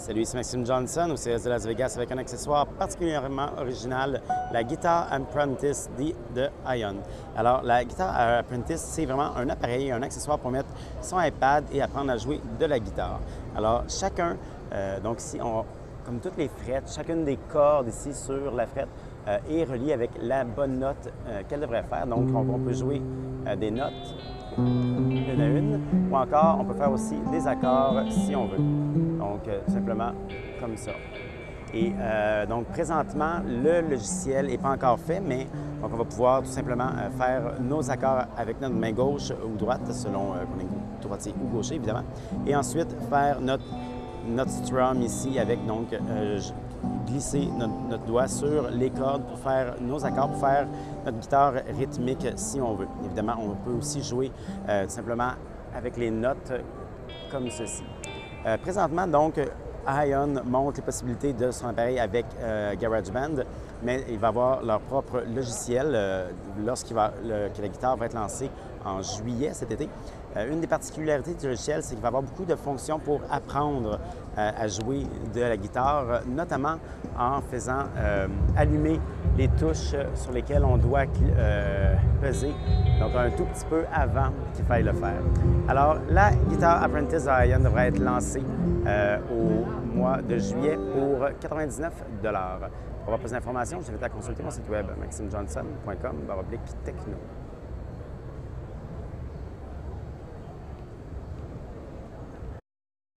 Salut, c'est Maxime Johnson au CES de Las Vegas avec un accessoire particulièrement original, la guitare Apprentice de Ion. Alors, la guitare Apprentice, c'est vraiment un appareil, un accessoire pour mettre son iPad et apprendre à jouer de la guitare. Alors, chacun, donc ici, comme toutes les frettes, chacune des cordes ici sur la frette est reliée avec la bonne note qu'elle devrait faire. Donc, on peut jouer des notes une à une, ou encore on peut faire aussi des accords si on veut. Donc, simplement comme ça. Et donc, présentement, le logiciel n'est pas encore fait, mais donc on va pouvoir tout simplement faire nos accords avec notre main gauche ou droite, selon qu'on est droitier ou gaucher, évidemment. Et ensuite, faire notre strum ici avec, donc, glisser notre doigt sur les cordes pour faire nos accords, pour faire notre guitare rythmique si on veut. Évidemment, on peut aussi jouer tout simplement avec les notes comme ceci. Présentement, donc, Ion montre les possibilités de son appareil avec GarageBand, mais il va avoir leur propre logiciel que la guitare va être lancée en juillet cet été. Une des particularités du logiciel, c'est qu'il va avoir beaucoup de fonctions pour apprendre à jouer de la guitare, notamment en faisant allumer les touches sur lesquelles on doit peser, donc un tout petit peu avant qu'il faille le faire. Alors, la guitare Apprentice de Ion devrait être lancée au mois de juillet pour 99 $. Pour avoir plus d'informations, je vous invite à consulter mon site web maximejohnson.com/techno.